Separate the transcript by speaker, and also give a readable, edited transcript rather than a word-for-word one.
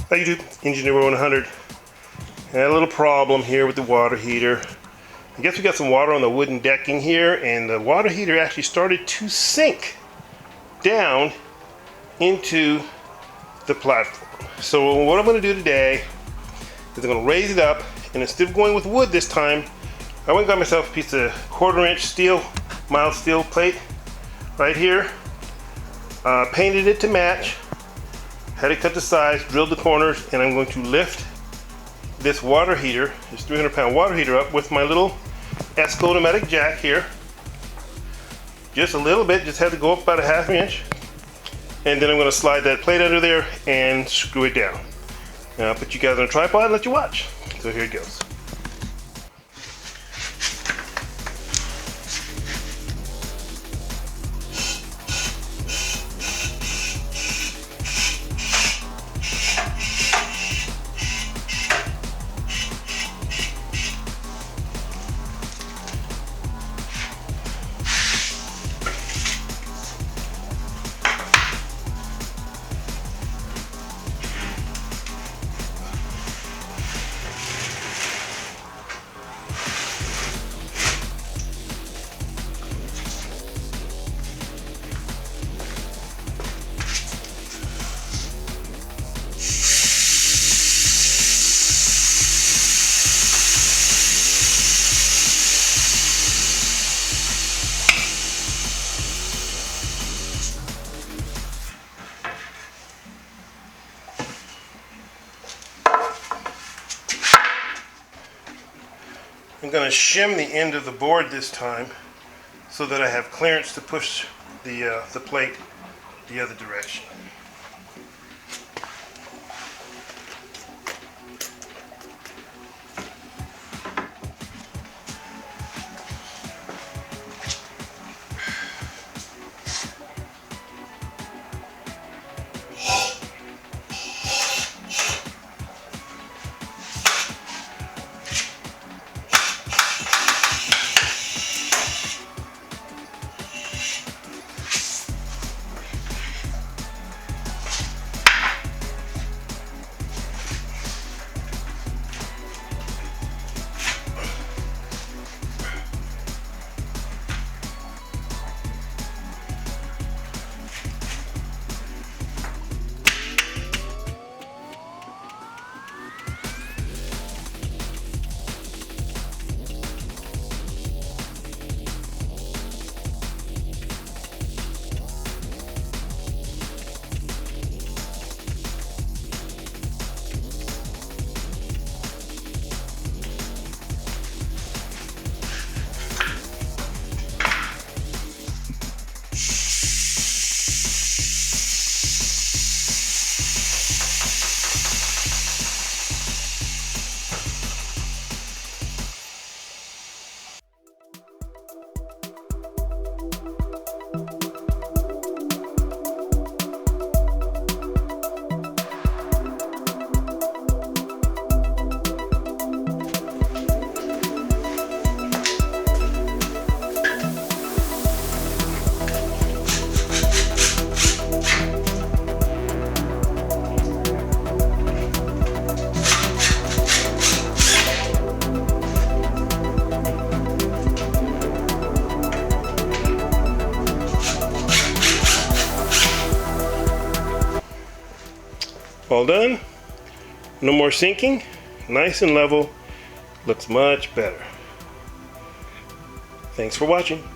Speaker 1: How you do, Engineer 100? Had a little problem here with the water heater. I guess we got some water on the wooden decking here, and the water heater actually started to sink down into the platform. So what I'm going to do today is I'm going to raise it up, and instead of going with wood this time, I went and got myself a piece of 1/4 inch steel, mild steel plate right here. Painted it to match, had it cut to size, drilled the corners, and I'm going to lift this water heater, this 300-pound water heater up with my little Esco-O-Matic jack here. Just a little bit, just had to go up about a 1/2 inch. And then I'm going to slide that plate under there and screw it down. Now I'll put you guys on a tripod and let you watch. So here it goes. I'm going to shim the end of the board this time so that I have clearance to push the plate the other direction. All done. No more sinking. Nice and level. Looks much better. Thanks for watching.